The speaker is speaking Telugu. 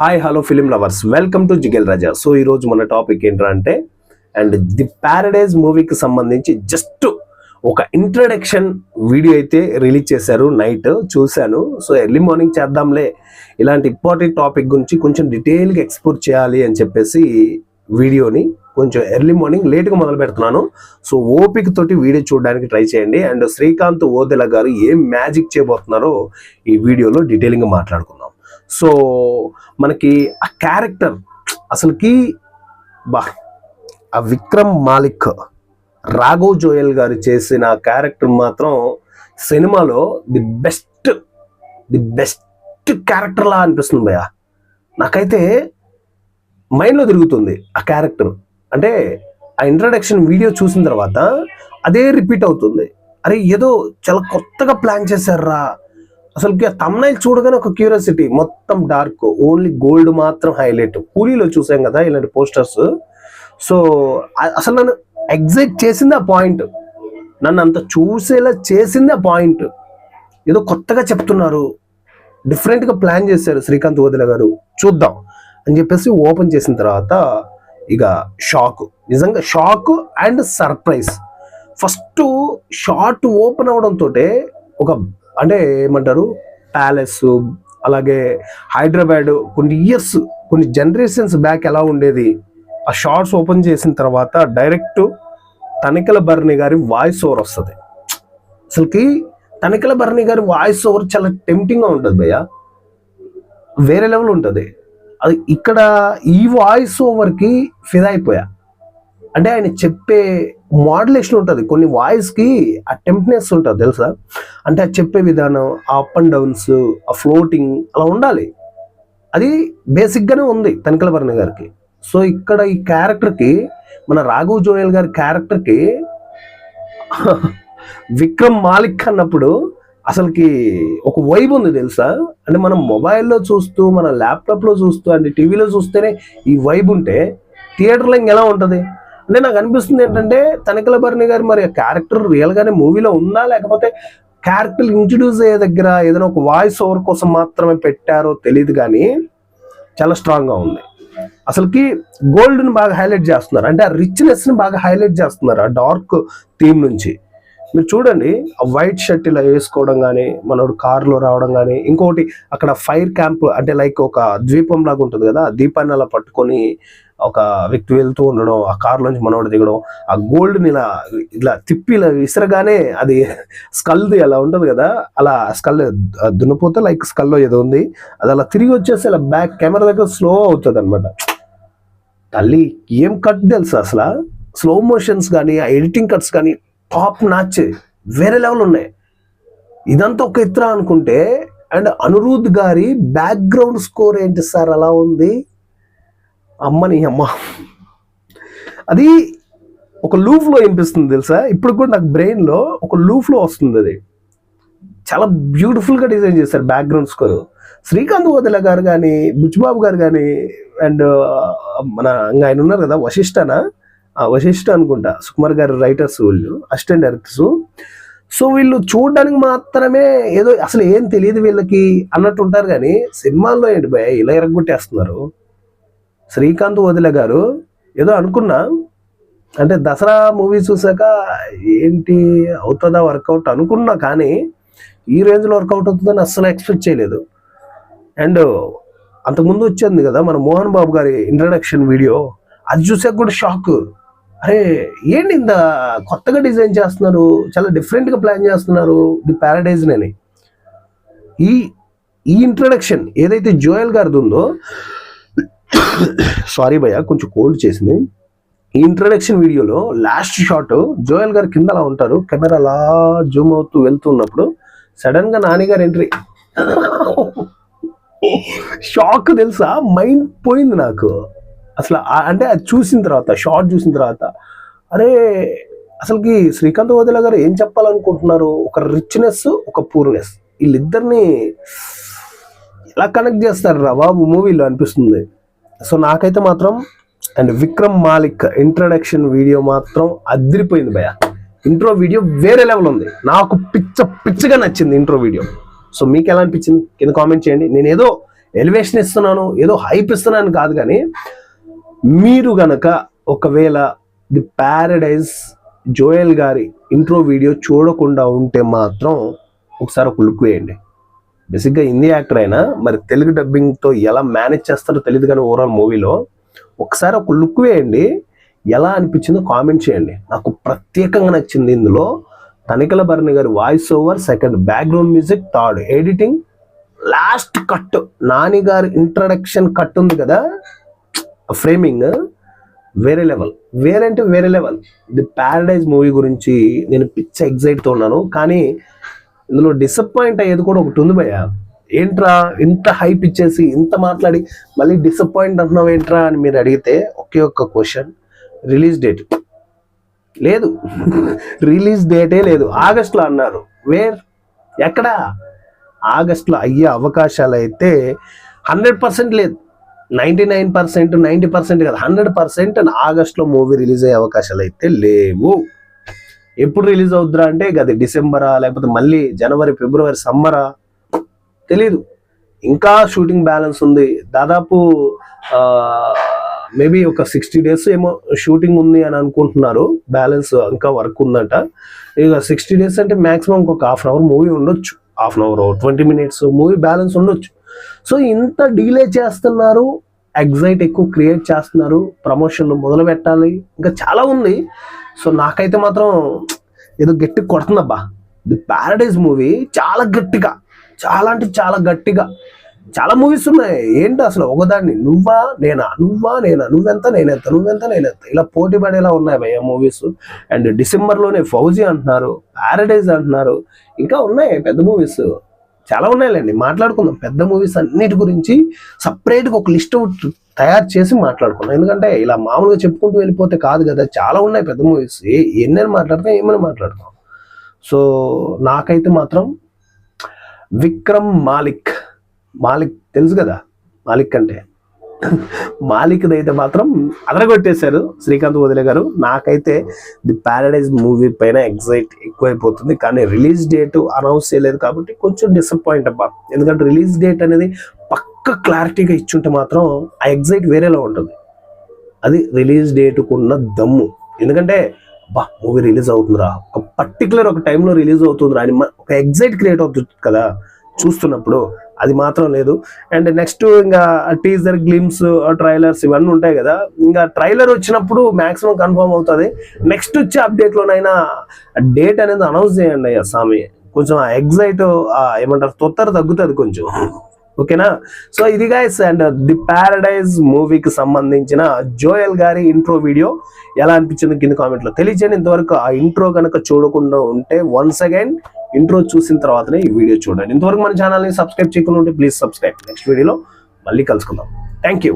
Hi hello film lovers, welcome to Jigel Raja. So ఈరోజు మన టాపిక్ ఏంటంటే అండ్ ది ప్యారడైజ్ మూవీకి సంబంధించి జస్ట్ ఒక ఇంట్రడక్షన్ వీడియో అయితే రిలీజ్ చేశారు. నైట్ చూశాను. సో ఎర్లీ మార్నింగ్ చేద్దాంలే, ఇలాంటి ఇంపార్టెంట్ టాపిక్ గురించి కొంచెం డీటెయిల్గా ఎక్స్ప్లోర్ చేయాలి అని చెప్పేసి వీడియోని కొంచెం ఎర్లీ మార్నింగ్ లేట్గా మొదలు పెడుతున్నాను. సో ఓపిక తోటి వీడియో చూడడానికి ట్రై చేయండి. అండ్ శ్రీకాంత్ ఓదెల గారు ఏం మ్యాజిక్ చేయబోతున్నారో ఈ వీడియోలో డీటెయిలింగ్గా మాట్లాడుకుందాం. సో మనకి ఆ క్యారెక్టర్ అసలుకి ఆ విక్రమ్ మాలిక్, రాఘవ్ జోయల్ గారు చేసిన క్యారెక్టర్ మాత్రం సినిమాలో ది బెస్ట్ క్యారెక్టర్ లా అనిపిస్తుంది భయ్య. నాకైతే మైండ్లో తిరుగుతుంది ఆ క్యారెక్టర్. అంటే ఆ ఇంట్రడక్షన్ వీడియో చూసిన తర్వాత అదే రిపీట్ అవుతుంది. అరే ఏదో చాలా కొత్తగా ప్లాన్ చేశారా, అసలుకి ఆ తమ్నైల్ చూడగానే ఒక క్యూరియాసిటీ. మొత్తం డార్క్, ఓన్లీ గోల్డ్ మాత్రం హైలైట్. కూలీలో చూసాం కదా ఇలాంటి పోస్టర్స్. సో అసలు నన్ను ఎగ్జైట్ చేసింది ఆ పాయింట్, నన్ను అంత చూసేలా చేసింది ఆ పాయింట్. ఏదో కొత్తగా చెప్తున్నారు, డిఫరెంట్గా ప్లాన్ చేశారు శ్రీకాంత్ ఓదెల గారు, చూద్దాం అని చెప్పేసి ఓపెన్ చేసిన తర్వాత ఇక షాక్, నిజంగా shock and surprise. First short open అవడంతో ఒక అంటే ఏమంటారు, ప్యాలెస్, అలాగే హైదరాబాద్ కొన్ని ఇయర్స్, కొన్ని జనరేషన్స్ బ్యాక్ ఎలా ఉండేది, ఆ షార్ట్స్ ఓపెన్ చేసిన తర్వాత డైరెక్ట్ తనికెల భరణి గారి వాయిస్ ఓవర్ వస్తుంది. అసలుకి తనికెల భరణి గారి వాయిస్ ఓవర్ చాలా టెంప్టింగ్గా ఉంటుంది భయ్య, వేరే లెవెల్ ఉంటుంది అది. ఇక్కడ ఈ వాయిస్ ఓవర్కి ఫిదా అయిపోయా. అంటే ఆయన చెప్పే మోడ్యులేషన్ ఉంటుంది, కొన్ని వాయిస్కి ఆ టెంప్నెస్ ఉంటుంది తెలుసా. అంటే ఆ చెప్పే విధానం, ఆ అప్ అండ్ డౌన్స్, ఆ ఫ్లోటింగ్ అలా ఉండాలి. అది బేసిక్గానే ఉంది తనికెల భరణి గారికి. సో ఇక్కడ ఈ క్యారెక్టర్కి, మన రాఘవ్ జోయల్ గారి క్యారెక్టర్కి విక్రమ్ మాలిక్ అన్నప్పుడు అసలుకి ఒక వైబ్ ఉంది తెలుసా. అంటే మనం మొబైల్లో చూస్తూ, మన ల్యాప్టాప్లో చూస్తూ, అంటే టీవీలో చూస్తేనే ఈ వైబ్ ఉంటే థియేటర్లో ఇంకెలా ఉంటుంది. అంటే నాకు అనిపిస్తుంది ఏంటంటే తనికెల భరణి గారు మరి ఆ క్యారెక్టర్ రియల్గానే మూవీలో ఉందా, లేకపోతే క్యారెక్టర్ ఇంట్రడ్యూస్ అయ్యే దగ్గర ఏదైనా ఒక వాయిస్ ఓవర్ కోసం మాత్రమే పెట్టారో తెలియదు, కానీ చాలా స్ట్రాంగ్గా ఉంది. అసలుకి గోల్డ్ని బాగా హైలైట్ చేస్తున్నారు, అంటే ఆ రిచ్నెస్ని బాగా హైలైట్ చేస్తున్నారు ఆ డార్క్ థీమ్ నుంచి. మీరు చూడండి, ఆ వైట్ షర్ట్ ఇలా వేసుకోవడం కానీ, మనోడు కారులో రావడం కానీ, ఇంకొకటి అక్కడ ఫైర్ క్యాంప్, అంటే లైక్ ఒక ద్వీపం లాగా ఉంటుంది కదా, ఆ దీపాన్ని అలా పట్టుకొని ఒక వ్యక్తి వెళ్తూ ఉండడం, ఆ కారులోంచి మనోడు దిగడం, ఆ గోల్డ్ని ఇలా తిప్పి ఇలా విసరగానే అది స్కల్ది అలా ఉంటుంది కదా, అలా స్కల్ దున్నపోతే లైక్ స్కల్లో ఏదో ఉంది, అది అలా తిరిగి వచ్చేసి అలా బ్యాక్ కెమెరా దగ్గర స్లో అవుతుంది అనమాట. తల్లి ఏం కట్ తెలుసు అసలు, స్లో మోషన్స్ కానీ, ఆ ఎడిటింగ్ కట్స్ కానీ టాప్ నాచ్, వేరే లెవెల్ ఉన్నాయి. ఇదంతా ఒక ఇతర అనుకుంటే, అండ్ అనిరుద్ధ్ గారి బ్యాక్గ్రౌండ్ స్కోర్ ఏంటి సార్ అలా ఉంది, అమ్మని అమ్మ. అది ఒక లూఫ్లో వినిపిస్తుంది తెలుసా. ఇప్పుడు కూడా నాకు బ్రెయిన్లో ఒక లూఫ్లో వస్తుంది. అది చాలా బ్యూటిఫుల్గా డిజైన్ చేశారు బ్యాక్గ్రౌండ్ స్కోర్. శ్రీకాంత్ ఓదెల గారు కానీ, బుచ్చిబాబు గారు కానీ, అండ్ మన ఆయన ఉన్నారు కదా వశిష్ఠ అనుకుంటా, సుకుమార్ గారి రైటర్స్, వీళ్ళు అసిస్టెంట్ డైరెక్టర్స్. సో వీళ్ళు చూడడానికి మాత్రమే ఏదో అసలు ఏం తెలియదు వీళ్ళకి అన్నట్టు ఉంటారు, కానీ సినిమాల్లో ఏంటి భయ ఇలా ఎరగొట్టేస్తున్నారు. శ్రీకాంత్ ఓదెల గారు ఏదో అనుకున్నా, అంటే దసరా మూవీ చూసాక ఏంటి అవుతుందా వర్కౌట్ అనుకున్నా, కానీ ఈ రేంజ్లో వర్కౌట్ అవుతుందని అస్సలు ఎక్స్పెక్ట్ చేయలేదు. అండ్ అంతకుముందు వచ్చింది కదా మన మోహన్ బాబు గారి ఇంట్రడక్షన్ వీడియో, అది చూసాక కూడా షాక్. అరే ఏంటి ఇంత కొత్తగా డిజైన్ చేస్తున్నారు, చాలా డిఫరెంట్గా ప్లాన్ చేస్తున్నారు ది ప్యారడైజ్ని. ఈ ఇంట్రడక్షన్ ఏదైతే జోయల్ గారిది ఉందో, సారీ భయ్య కొంచెం కోల్డ్ చేసింది. ఈ ఇంట్రడక్షన్ వీడియోలో లాస్ట్ షాట్ జోయల్ గారు కింద అలా ఉంటారు, కెమెరా అలా జూమ్ అవుతూ వెళ్తున్నప్పుడు సడన్ గా నాని గారు ఎంట్రీ. షాక్ తెలుసా, మైండ్ పోయింది నాకు అసలు. అంటే అది చూసిన తర్వాత, షార్ట్ చూసిన తర్వాత, అరే అసలుకి శ్రీకాంత్ ఓదెల గారు ఏం చెప్పాలనుకుంటున్నారు, ఒక రిచ్నెస్, ఒక పూర్నెస్, వీళ్ళిద్దరిని ఎలా కనెక్ట్ చేస్తారు రా బాబు మూవీలో అనిపిస్తుంది. సో నాకైతే మాత్రం and Vikram Malik introduction video మాత్రం అదిరిపోయింది భయ. ఇంట్రో వీడియో వేరే లెవెల్ ఉంది, నాకు పిచ్చగా నచ్చింది ఇంట్రో వీడియో. సో మీకు ఎలా అనిపించింది కింద కామెంట్ చేయండి. నేను ఏదో ఎలివేషన్ ఇస్తున్నాను, ఏదో హైప్ ఇస్తున్నాను కాదు, కానీ మీరు గనక ఒకవేళ ది ప్యారడైజ్ జోయల్ గారి ఇంట్రో వీడియో చూడకుండా ఉంటే మాత్రం ఒకసారి ఒక లుక్ వేయండి. బేసిక్గా హిందీ యాక్టర్ అయినా మరి తెలుగు డబ్బింగ్తో ఎలా మేనేజ్ చేస్తారో తెలియదు, కానీ ఓవరాల్ మూవీలో ఒకసారి ఒక లుక్ వేయండి. ఎలా అనిపించిందో కామెంట్ చేయండి. నాకు ప్రత్యేకంగా నచ్చింది ఇందులో తనికెళ్ళ భరణి గారి voice over, second background music, third editing, last cut Nani గారి ఇంట్రడక్షన్ కట్ ఉంది కదా, ఫ్రేమింగ్ వేరే లెవెల్, వేరే లెవెల్. ది ప్యారడైజ్ మూవీ గురించి నేను పిచ్చ ఎగ్జైట్తో ఉన్నాను, కానీ ఇందులో డిసప్పాయింట్ అయ్యేది కూడా ఒకటి ఉంది భయ్య. ఏంట్రా ఇంత హైప్ ఇచ్చేసి ఇంత మాట్లాడి మళ్ళీ డిసప్పాయింట్ అంటున్నావు ఏంట్రా అని మీరు అడిగితే ఒకే ఒక్క క్వశ్చన్, రిలీజ్ డేట్ లేదు. రిలీజ్ డేటే లేదు. ఆగస్టులో అన్నారు, ఎక్కడ ఆగస్టులో అయ్యే అవకాశాలు అయితే 100% లేదు, 99%, 90% కదా, 100% ఆగస్టులో మూవీ రిలీజ్ అయ్యే అవకాశాలు అయితే లేవు. ఎప్పుడు రిలీజ్ అవుద్దిరా అంటే అది డిసెంబరా, లేకపోతే మళ్ళీ జనవరి, ఫిబ్రవరి, సమ్మరా తెలీదు. ఇంకా షూటింగ్ బ్యాలెన్స్ ఉంది. దాదాపు మేబీ ఒక 60 days ఏమో షూటింగ్ ఉంది అని అనుకుంటున్నారు. బ్యాలెన్స్ ఇంకా వర్క్ ఉందంట. ఇక 60 days అంటే మాక్సిమం ఇంకొక హాఫ్ అన్ అవర్ మూవీ ఉండొచ్చు, half an hour 20 minutes movie balance ఉండొచ్చు. సో ఇంత డీలే చేస్తున్నారు, ఎగ్జైట్ ఎక్కువ క్రియేట్ చేస్తున్నారు, ప్రమోషన్లు మొదలు పెట్టాలి, ఇంకా చాలా ఉంది. సో నాకైతే మాత్రం ఏదో గట్టి కొడుతుందబ్బా. ది ప్యారడైజ్ మూవీ చాలా గట్టిగా, చాలా అంటే చాలా గట్టిగా. చాలా మూవీస్ ఉన్నాయి, ఏంటి అసలు ఒకదాన్ని నువ్వా నేనా, నువ్వెంత నేనెంత ఇలా పోటీ పడేలా ఉన్నాయి భయ్య మూవీస్. అండ్ డిసెంబర్లోనే ఫౌజీ అంటున్నారు, ప్యారడైజ్ అంటున్నారు, ఇంకా ఉన్నాయి పెద్ద మూవీస్ చాలా ఉన్నాయిలేండి. మాట్లాడుకుందాం పెద్ద మూవీస్ అన్నిటి గురించి సపరేట్గా ఒక లిస్ట్ తయారు చేసి మాట్లాడుకున్నాం. ఎందుకంటే ఇలా మామూలుగా చెప్పుకుంటూ వెళ్ళిపోతే కాదు కదా, చాలా ఉన్నాయి పెద్ద మూవీస్. ఎన్నైనా మాట్లాడతాం, ఏమైనా మాట్లాడతాం. సో నాకైతే మాత్రం విక్రమ్ మాలిక్ తెలుసు కదా, మాలిక్ అంటే మాలిక్ది అయితే మాత్రం అదరగొట్టేశారు శ్రీకాంత్ వదిలే గారు. నాకైతే ది ప్యారడైజ్ మూవీ పైన ఎగ్జైట్ ఎక్కువైపోతుంది, కానీ రిలీజ్ డేట్ అనౌన్స్ చేయలేదు కాబట్టి కొంచెం డిసప్పాయింట్ అబ్బా. ఎందుకంటే రిలీజ్ డేట్ అనేది పక్క క్లారిటీగా ఇచ్చుంటే మాత్రం ఆ ఎగ్జైట్ వేరేలా ఉంటుంది. అది రిలీజ్ డేట్కున్న దమ్ము. ఎందుకంటే బా మూవీ రిలీజ్ అవుతుందిరా, ఒక పర్టికులర్ ఒక టైంలో రిలీజ్ అవుతుందిరా అని ఒక ఎగ్జైట్ క్రియేట్ అవుతుంది కదా చూస్తున్నప్పుడు, అది మాత్రం లేదు. అండ్ నెక్స్ట్ ఇంకా టీజర్, గ్లిమ్స్, ట్రైలర్స్ ఇవన్నీ ఉంటాయి కదా. ఇంకా ట్రైలర్ వచ్చినప్పుడు మ్యాక్సిమం కన్ఫర్మ్ అవుతుంది. నెక్స్ట్ వచ్చే అప్డేట్లోనైనా డేట్ అనేది అనౌన్స్ చేయండి అయ్యా స్వామి. కొంచెం ఎగ్జైట్ ఏమంటారు తొత్తర తగ్గుతుంది కొంచెం, ఓకేనా. సో ఇది గైస్, అండ్ ది ప్యారడైజ్ మూవీకి సంబంధించిన జోయల్ గారి ఇంట్రో వీడియో ఎలా అనిపించింది కింద కామెంట్లో తెలియజేయండి. ఇంతవరకు ఆ ఇంట్రో కనుక చూడకుండా ఉంటే వన్స్ అగైన్ ఇంట్రో చూసిన తర్వాతనే ఈ వీడియో చూడండి. ఇంతవరకు మన ఛానల్ని సబ్స్క్రైబ్ చేయకుండా ఉంటే ప్లీజ్ సబ్స్క్రైబ్. నెక్స్ట్ వీడియోలో మళ్ళీ కలుసుకుందాం. Thank you.